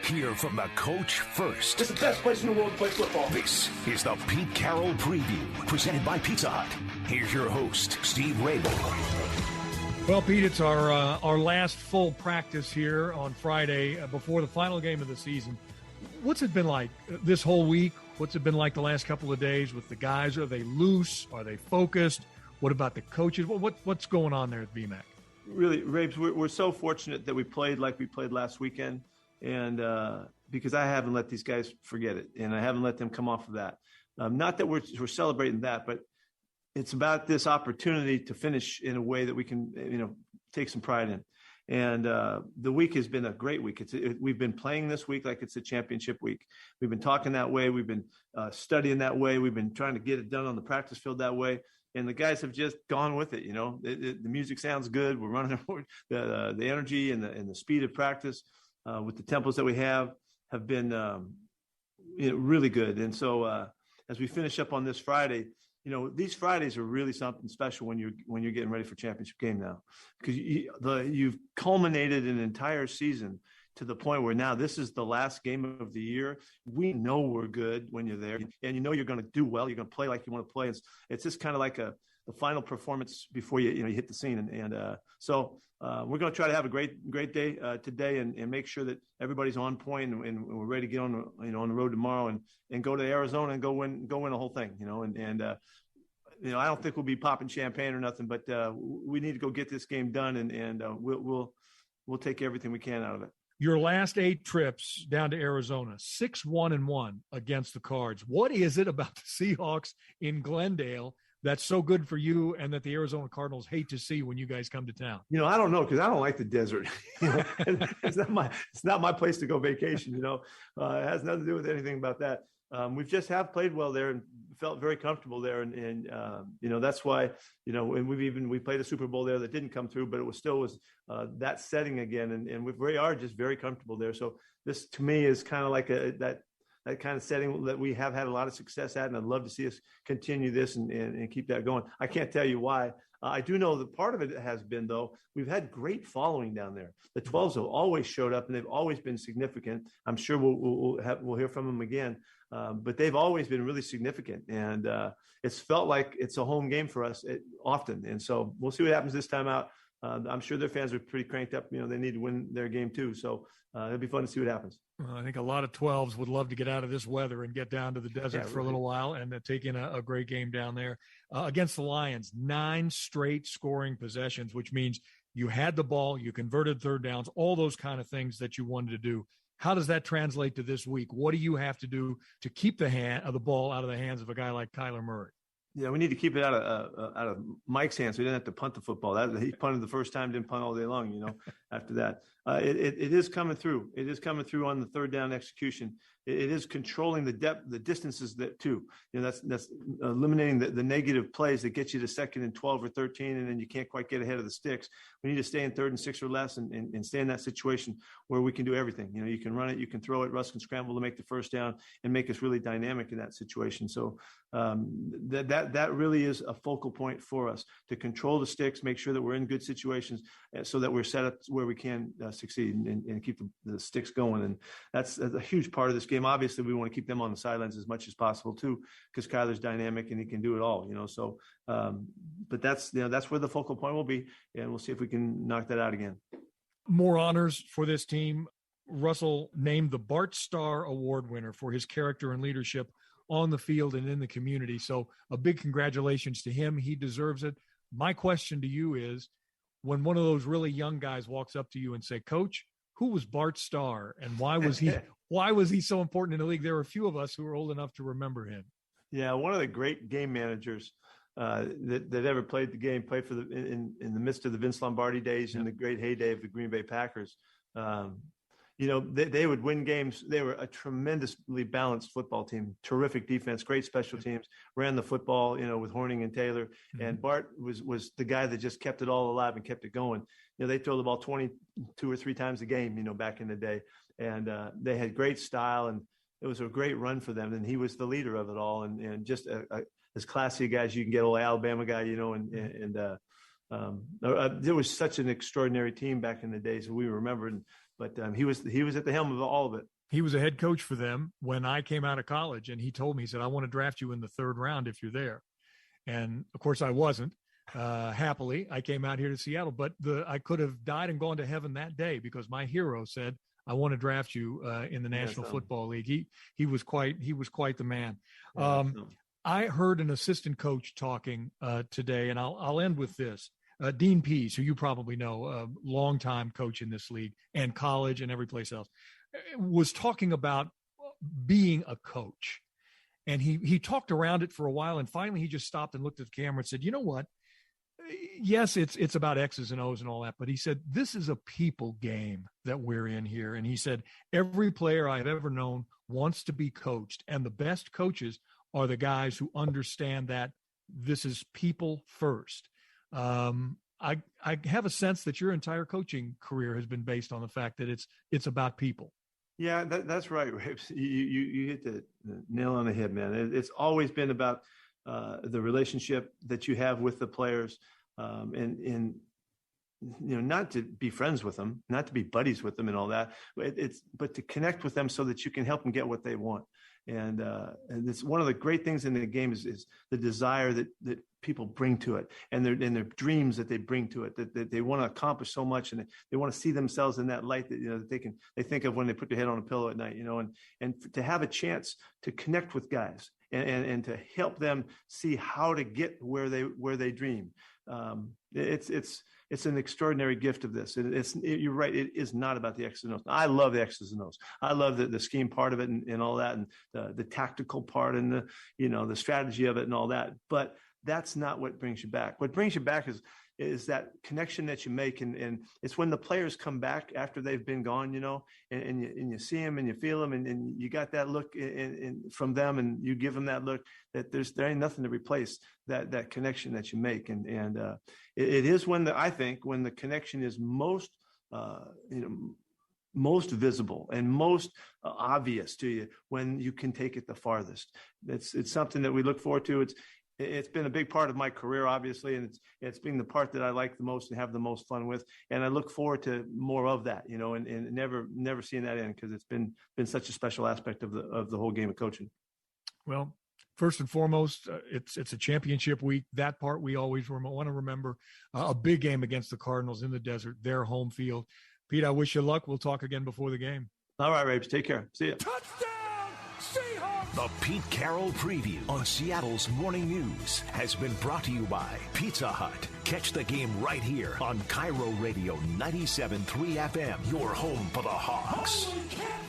Hear from the coach first. It's the best place in the world to play football. This is the Pete Carroll Preview, presented by Pizza Hut. Here's your host, Steve Raible. Well, Pete, it's our last full practice here on Friday before the final game of the season. What's it been like this whole week? What's it been like the last couple of days with the guys? Are they loose? Are they focused? What about the coaches? What's going on there at VMAC? Really, Rabes, we're so fortunate that we played like we played last weekend, and because I haven't let these guys forget it, and I haven't let them come off of that. Not that we're celebrating that, but it's about this opportunity to finish in a way that we can, take some pride in. And the week has been a great week. We've been playing this week like it's a championship week. We've been talking that way. We've been studying that way. We've been trying to get it done on the practice field that way. And the guys have just gone with it. The music sounds good. We're running the energy and the speed of practice with the tempos that we have been really good. And so as we finish up on this Friday, these Fridays are really something special when you're getting ready for championship game now, because you've culminated an entire season to the point where now this is the last game of the year. We know we're good when you're there, and you're going to do well. You're going to play like you want to play. It's just kind of like the final performance before you hit the scene. And so we're going to try to have a great day today and make sure that everybody's on point and we're ready to get on the road tomorrow and go to Arizona and go win the whole thing. I don't think we'll be popping champagne or nothing, but we need to go get this game done and we'll take everything we can out of it. Your last 8 trips down to Arizona, 6-1-1 against the Cards. What is it about the Seahawks in Glendale that's so good for you and that the Arizona Cardinals hate to see when you guys come to town? I don't know, because I don't like the desert. It's not my place to go vacation. It has nothing to do with anything about that. We just have played well there and felt very comfortable there. And that's why, and we played a Super Bowl there that didn't come through, but it was that setting again. And we are just very comfortable there. So this to me is kind of like that kind of setting that we have had a lot of success at. And I'd love to see us continue this and keep that going. I can't tell you why. I do know that part of it has been, though, we've had great following down there. The 12s have always showed up, and they've always been significant. I'm sure we'll hear from them again, but they've always been really significant, and it's felt like it's a home game for us often. And so we'll see what happens this time out. I'm sure their fans are pretty cranked up. They need to win their game too. So it'll be fun to see what happens. I think a lot of 12s would love to get out of this weather and get down to the desert for a little while and take in a great game down there. Against the Lions, 9 straight scoring possessions, which means you had the ball, you converted third downs, all those kind of things that you wanted to do. How does that translate to this week? What do you have to do to keep the ball out of the hands of a guy like Kyler Murray? Yeah, we need to keep it out of Mike's hands. So he didn't have to punt the football. He punted the first time, didn't punt all day long. After that, it is coming through. It is coming through on the third down execution. It is controlling the depth, the distances that too. That's eliminating the negative plays that get you to 2nd and 12 or 13, and then you can't quite get ahead of the sticks. We need to stay in 3rd and 6 or less and stay in that situation where we can do everything. You can run it, you can throw it, Russ can scramble to make the first down and make us really dynamic in that situation. So that really is a focal point for us, to control the sticks, make sure that we're in good situations so that we're set up where we can succeed and keep the sticks going. And that's a huge part of this game. Obviously, we want to keep them on the sidelines as much as possible too, because Kyler's dynamic and he can do it all. So, but that's where the focal point will be, and we'll see if we can knock that out again. More honors for this team. Russell named the Bart Starr Award winner for his character and leadership on the field and in the community. So a big congratulations to him. He deserves it. My question to you is, when one of those really young guys walks up to you and say, "Coach, who was Bart Starr and why was he so important in the league?" There are a few of us who are old enough to remember him. Yeah, one of the great game managers that ever played the game, played for in the midst of the Vince Lombardi days and the great heyday of the Green Bay Packers. They would win games. They were a tremendously balanced football team, terrific defense, great special teams, ran the football, with Horning and Taylor. Mm-hmm. And Bart was the guy that just kept it all alive and kept it going. They throw the ball 22 or 3 times a game, back in the day. And they had great style, and it was a great run for them. And he was the leader of it all, and just as classy a guy as you can get, old Alabama guy, there was such an extraordinary team back in the days that we remember. And But he was at the helm of all of it. He was a head coach for them when I came out of college, and he told me, he said, I want to draft you in the 3rd round if you're there. And of course I wasn't. Happily, I came out here to Seattle, but I could have died and gone to heaven that day because my hero said, I want to draft you in the National Football League. He was quite the man. I heard an assistant coach talking today, and I'll end with this. Dean Pease, who you probably know, a longtime coach in this league and college and every place else, was talking about being a coach. And he talked around it for a while, and finally he just stopped and looked at the camera and said, you know what? Yes, it's about X's and O's and all that, but he said, this is a people game that we're in here. And he said, every player I've ever known wants to be coached, and the best coaches are the guys who understand that this is people first. I have a sense that your entire coaching career has been based on the fact that it's about people. Yeah, that's right, Rapes. You hit the nail on the head, man. It's always been about the relationship that you have with the players, and not to be friends with them, not to be buddies with them and all that, but to connect with them so that you can help them get what they want. And it's one of the great things in the game is the desire that people bring to it, and their dreams that they bring to it, that they want to accomplish so much, and they want to see themselves in that light that that they think of when they put their head on a pillow at night, and to have a chance to connect with guys and to help them see how to get where they dream. It's an extraordinary gift of this. You're right. It is not about the X's and O's. I love the X's and O's. I love the scheme part of it and all that, and the tactical part and the strategy of it and all that. But that's not what brings you back. What brings you back is that connection that you make, and it's when the players come back after they've been gone, and you see them and you feel them, and you got that look from them, and you give them that look that there ain't nothing to replace that connection that you make, and it is when I think when the connection is most most visible and most obvious to you, when you can take it the farthest. It's something that we look forward to. It's been a big part of my career, obviously, and it's been the part that I like the most and have the most fun with. And I look forward to more of that, and never seeing that end, because it's been such a special aspect of the whole game of coaching. Well, first and foremost, it's a championship week. That part we always want to remember. A big game against the Cardinals in the desert, their home field. Pete, I wish you luck. We'll talk again before the game. All right, Rabes. Take care. See ya. Touchdown, Seahawks! The Pete Carroll Preview on Seattle's Morning News has been brought to you by Pizza Hut. Catch the game right here on KIRO Radio 97.3 FM, your home for the Hawks. Holy cat!